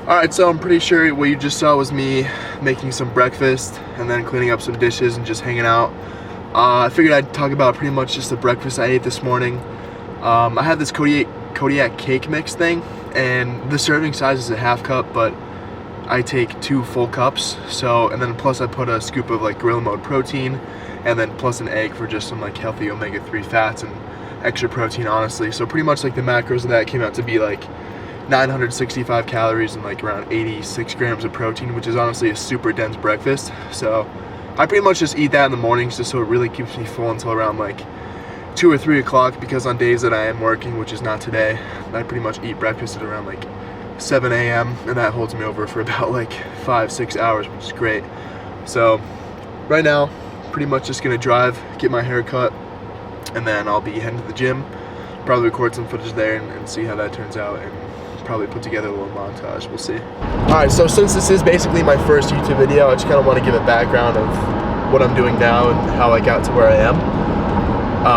Alright, so I'm pretty sure what you just saw was me making some breakfast and then cleaning up some dishes and just hanging out. I figured I'd talk about pretty much just the breakfast I ate this morning. I had this Kodiak cake mix thing, and the serving size is a half cup, but I take 2 full cups. So, and then plus I put a scoop of like gorilla mode protein, and then plus an egg for just some like healthy omega-3 fats and extra protein, honestly. So pretty much like the macros of that came out to be like 965 calories and like around 86 grams of protein, which is honestly a super dense breakfast. So I pretty much just eat that in the mornings just so it really keeps me full until around like 2 or 3 o'clock, because on days that I am working, which is not today, I pretty much eat breakfast at around like 7 a.m. and that holds me over for about like 5-6 hours, which is great. So right now, pretty much just gonna drive, get my hair cut, and then I'll be heading to the gym, probably record some footage there and see how that turns out, and probably put together a little montage. We'll see. Alright, so since this is basically my first YouTube video, I just kind of want to give a background of what I'm doing now and how I got to where I am,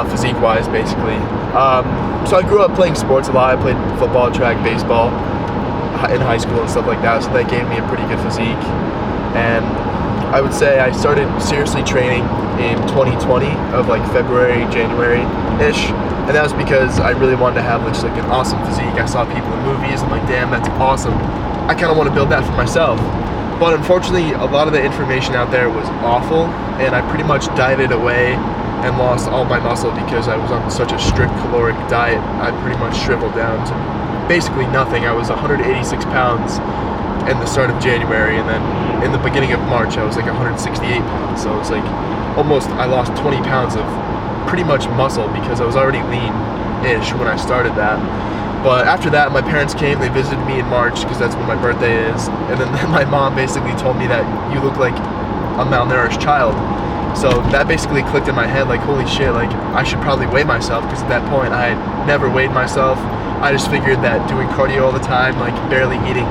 physique-wise, basically. So I grew up playing sports a lot. I played football, track, baseball in high school and stuff like that, so that gave me a pretty good physique. And I would say I started seriously training in 2020 of like February, January-ish. And that was because I really wanted to have just like an awesome physique. I saw people in movies, I'm like, damn, that's awesome. I kind of want to build that for myself. But unfortunately, a lot of the information out there was awful, and I pretty much dieted away and lost all my muscle because I was on such a strict caloric diet. I pretty much shriveled down to basically nothing. I was 186 pounds in the start of January, and then in the beginning of March, I was like 168 pounds. So it's like almost, I lost 20 pounds of pretty much muscle because I was already lean-ish when I started that. But after that, my parents came, they visited me in March because that's when my birthday is, and then my mom basically told me that you look like a malnourished child. So that basically clicked in my head, like, holy shit, like, I should probably weigh myself, because at that point I had never weighed myself. I just figured that doing cardio all the time, like barely eating,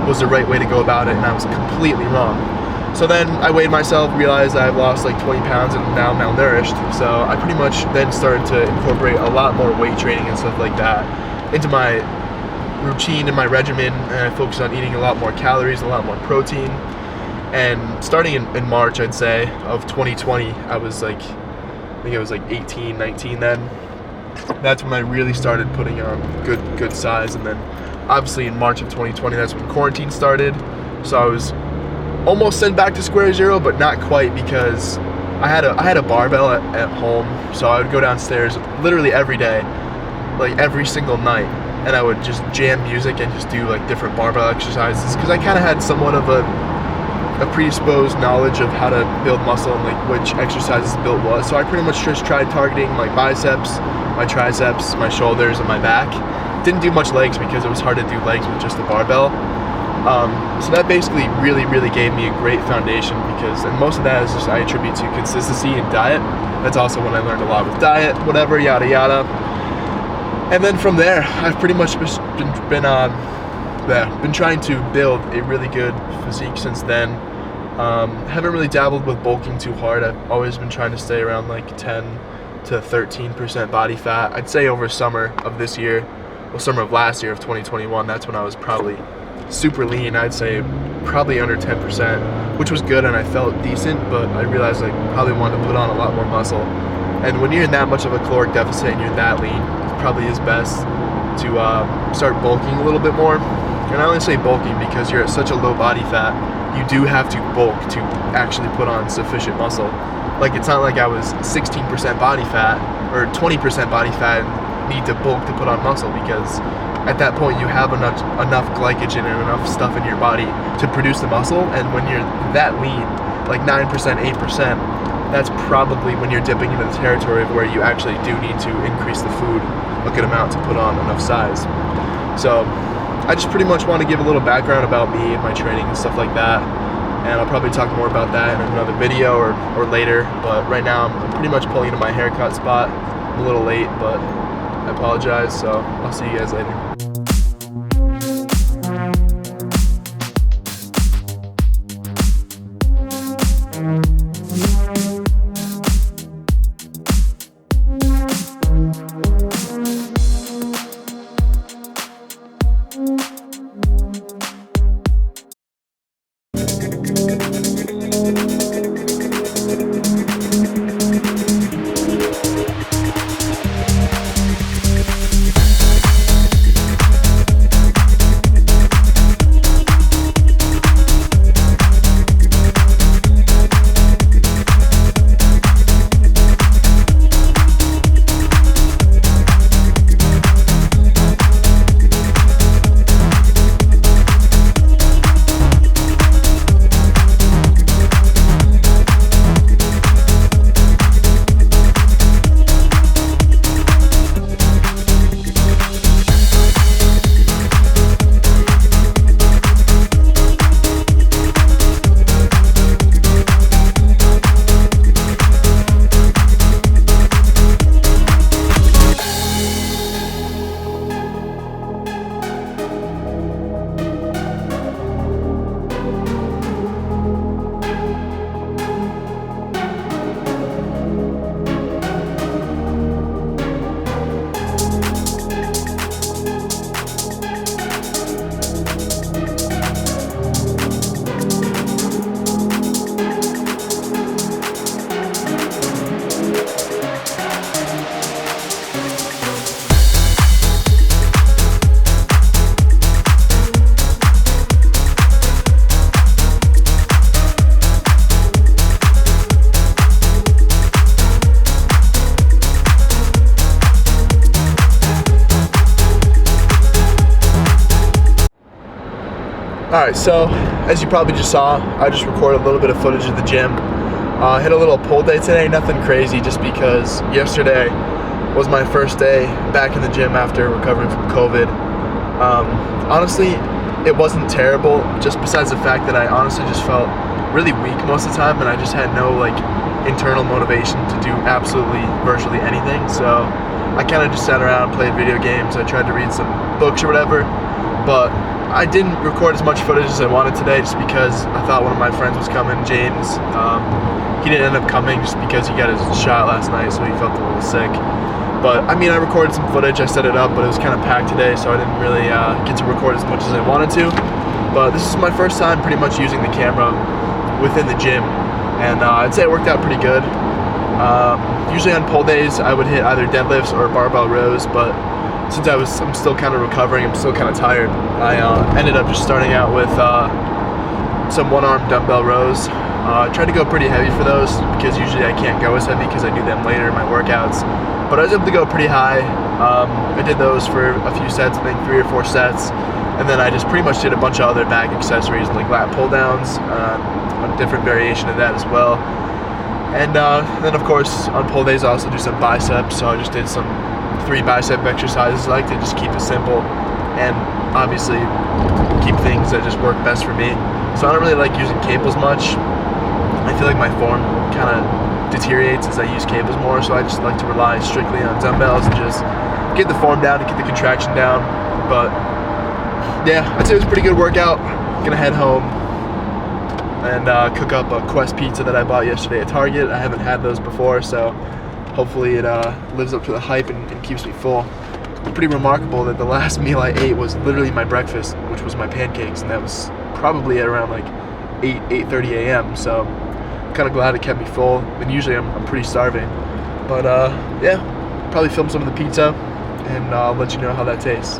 was the right way to go about it, and I was completely wrong. So then I weighed myself, realized I've lost like 20 pounds and I'm now malnourished. So I pretty much then started to incorporate a lot more weight training and stuff like that into my routine and my regimen, and I focused on eating a lot more calories, a lot more protein. And starting in March, I'd say, of 2020, I was like, I think I was like 18, 19 then. That's when I really started putting on good size. And then obviously in March of 2020, that's when quarantine started. So I was almost sent back to square zero, but not quite, because I had a barbell at home, so I would go downstairs literally every day, like every single night, and I would just jam music and just do like different barbell exercises, because I kind of had somewhat of a predisposed knowledge of how to build muscle and like which exercises build what. So I pretty much just tried targeting my biceps, my triceps, my shoulders, and my back. Didn't do much legs because it was hard to do legs with just the barbell. So that basically really gave me a great foundation, because, and most of that is just I attribute to consistency and diet. That's also when I learned a lot with diet, whatever, yada yada. And then from there, I've pretty much been trying to build a really good physique since then. Haven't really dabbled with bulking too hard. I've always been trying to stay around like 10 to 13% body fat. I'd say over summer of this year, well, summer of last year of 2021, that's when I was probably super lean. I'd say probably under 10%, which was good and I felt decent, but I realized I probably wanted to put on a lot more muscle. And when you're in that much of a caloric deficit and you're that lean, it probably is best to start bulking a little bit more. And I only say bulking because you're at such a low body fat, you do have to bulk to actually put on sufficient muscle. Like, it's not like I was 16% body fat or 20% body fat and need to bulk to put on muscle, because at that point you have enough glycogen and enough stuff in your body to produce the muscle. And when you're that lean, like 9%, 8%, that's probably when you're dipping into the territory of where you actually do need to increase the food a good amount to put on enough size. So I just pretty much want to give a little background about me and my training and stuff like that, and I'll probably talk more about that in another video or later. But right now I'm pretty much pulling into my haircut spot. I'm a little late, but I apologize, so I'll see you guys later. Alright, so as you probably just saw, I just recorded a little bit of footage of the gym. Hit a little pull day today, nothing crazy, just because yesterday was my first day back in the gym after recovering from COVID. Honestly, it wasn't terrible, just besides the fact that I honestly just felt really weak most of the time, and I just had no internal motivation to do absolutely virtually anything. So I kind of just sat around, played video games. I tried to read some books or whatever, but I didn't record as much footage as I wanted today, just because I thought one of my friends was coming, James. He didn't end up coming just because he got his shot last night, so he felt a little sick. But I mean, I recorded some footage, I set it up, but it was kind of packed today, so I didn't really get to record as much as I wanted to. But this is my first time pretty much using the camera within the gym, and I'd say it worked out pretty good. Usually on pull days, I would hit either deadlifts or barbell rows, but since I'm still kind of recovering, I'm still kind of tired, I ended up just starting out with some one-arm dumbbell rows. I tried to go pretty heavy for those, because usually I can't go as heavy because I do them later in my workouts. But I was able to go pretty high. I did those for a few sets, I think 3 or 4 sets, and then I just pretty much did a bunch of other back accessories like lat pull downs, a different variation of that as well. And then of course on pull days I also do some biceps, so I just did some 3 bicep exercises. I like to just keep it simple and obviously keep things that just work best for me. So I don't really like using cables much. I feel like my form kind of deteriorates as I use cables more, so I just like to rely strictly on dumbbells and just get the form down and get the contraction down. But yeah, I'd say it was a pretty good workout. Gonna head home and cook up a Quest pizza that I bought yesterday at Target. I haven't had those before, so hopefully it lives up to the hype and keeps me full. It's pretty remarkable that the last meal I ate was literally my breakfast, which was my pancakes, and that was probably at around 8:30 a.m. So I'm kind of glad it kept me full, and usually I'm pretty starving. But yeah, probably film some of the pizza, and I'll let you know how that tastes.